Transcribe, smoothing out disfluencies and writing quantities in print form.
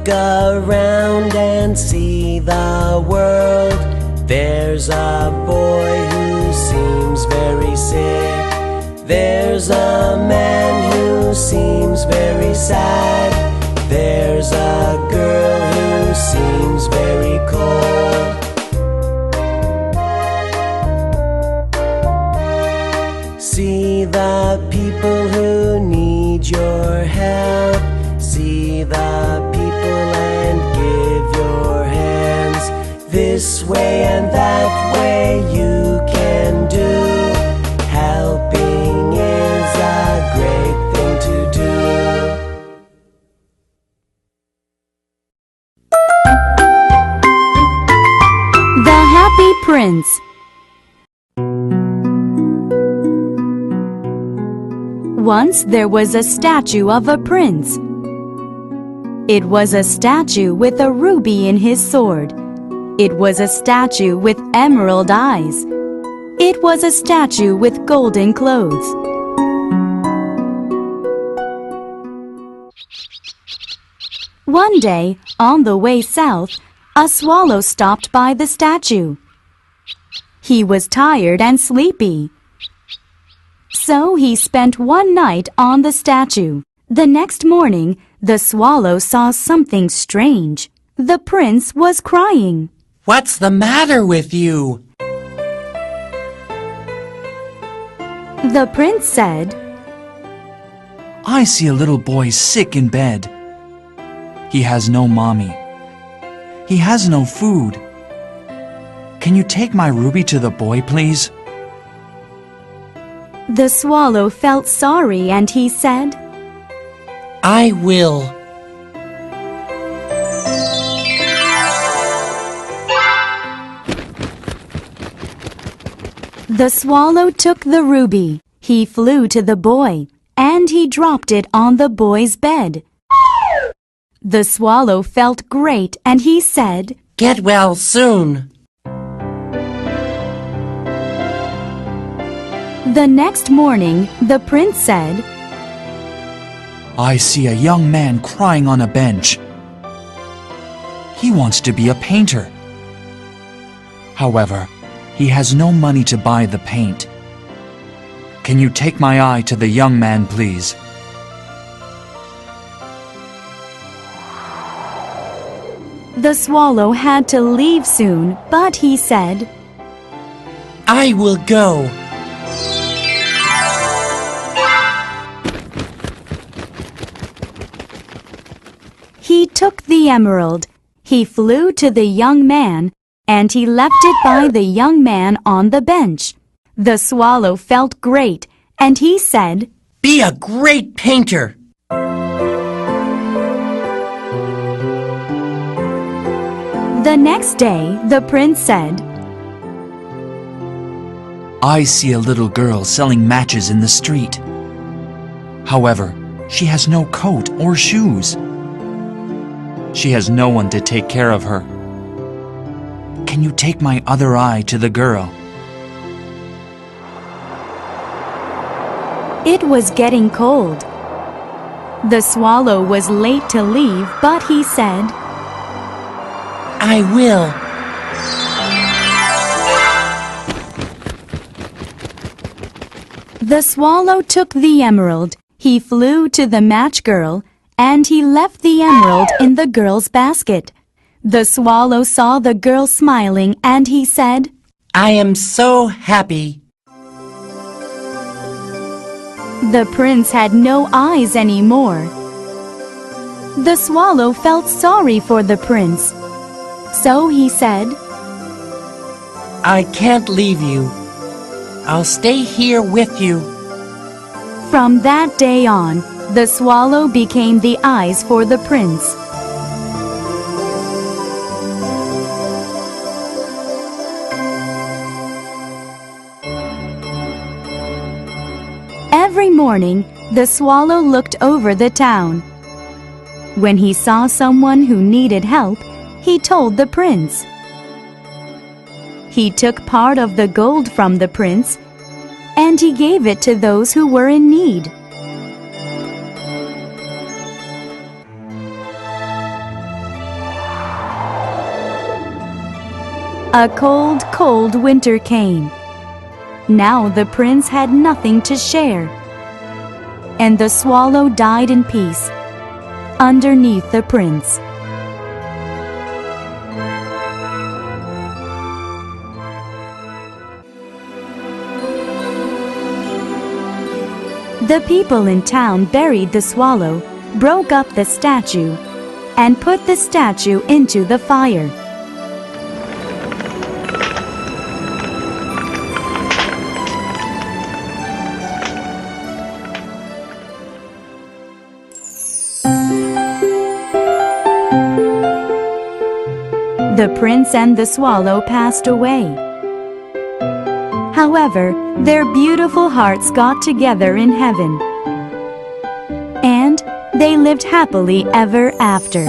Look around and see the world. There's a boy who seems very sick. There's a man who seems very sad. There's a girl who seems very cold. See the people who need your help. See the people and give your hands. This way and that way you can do. Helping is a great thing to do. The Happy Prince. Once there was a statue of a prince. It was a statue with a ruby in his sword. It was a statue with emerald eyes. It was a statue with golden clothes. One day, on the way south, a swallow stopped by the statue. He was tired and sleepy. So he spent one night on the statue. The next morning, the swallow saw something strange. The prince was crying. What's the matter with you? The prince said, I see a little boy sick in bed. He has no mommy. He has no food. Can you take my ruby to the boy, please? The swallow felt sorry and he said, I will. The swallow took the ruby. He flew to the boy, and he dropped it on the boy's bed. The swallow felt great, and he said, Get well soon. The next morning, the prince said, I see a young man crying on a bench. He wants to be a painter. However, he has no money to buy the paint. Can you take my eye to the young man, please? The swallow had to leave soon, but he said, I will go. He took the emerald. He flew to the young man, and he left it by the young man on the bench. The swallow felt great, and he said, Be a great painter. The next day, the prince said, I see a little girl selling matches in the street. However, she has no coat or shoes. She has no one to take care of her. Can you take my other eye to the girl? It was getting cold. The swallow was late to leave, but he said, I will. The swallow took the emerald. He flew to the match girl, and he left the emerald in the girl's basket. The swallow saw the girl smiling, and he said, I am so happy. The prince had no eyes anymore. The swallow felt sorry for the prince. So he said, I can't leave you. I'll stay here with you. From that day on, the swallow became the eyes for the prince. Every morning, the swallow looked over the town. When he saw someone who needed help, he told the prince. He took part of the gold from the prince, and he gave it to those who were in need. A cold, cold winter came. Now the prince had nothing to share, and the swallow died in peace underneath the prince. The people in town buried the swallow, broke up the statue, and put the statue into the fire. The prince and the swallow passed away. However, their beautiful hearts got together in heaven, and they lived happily ever after.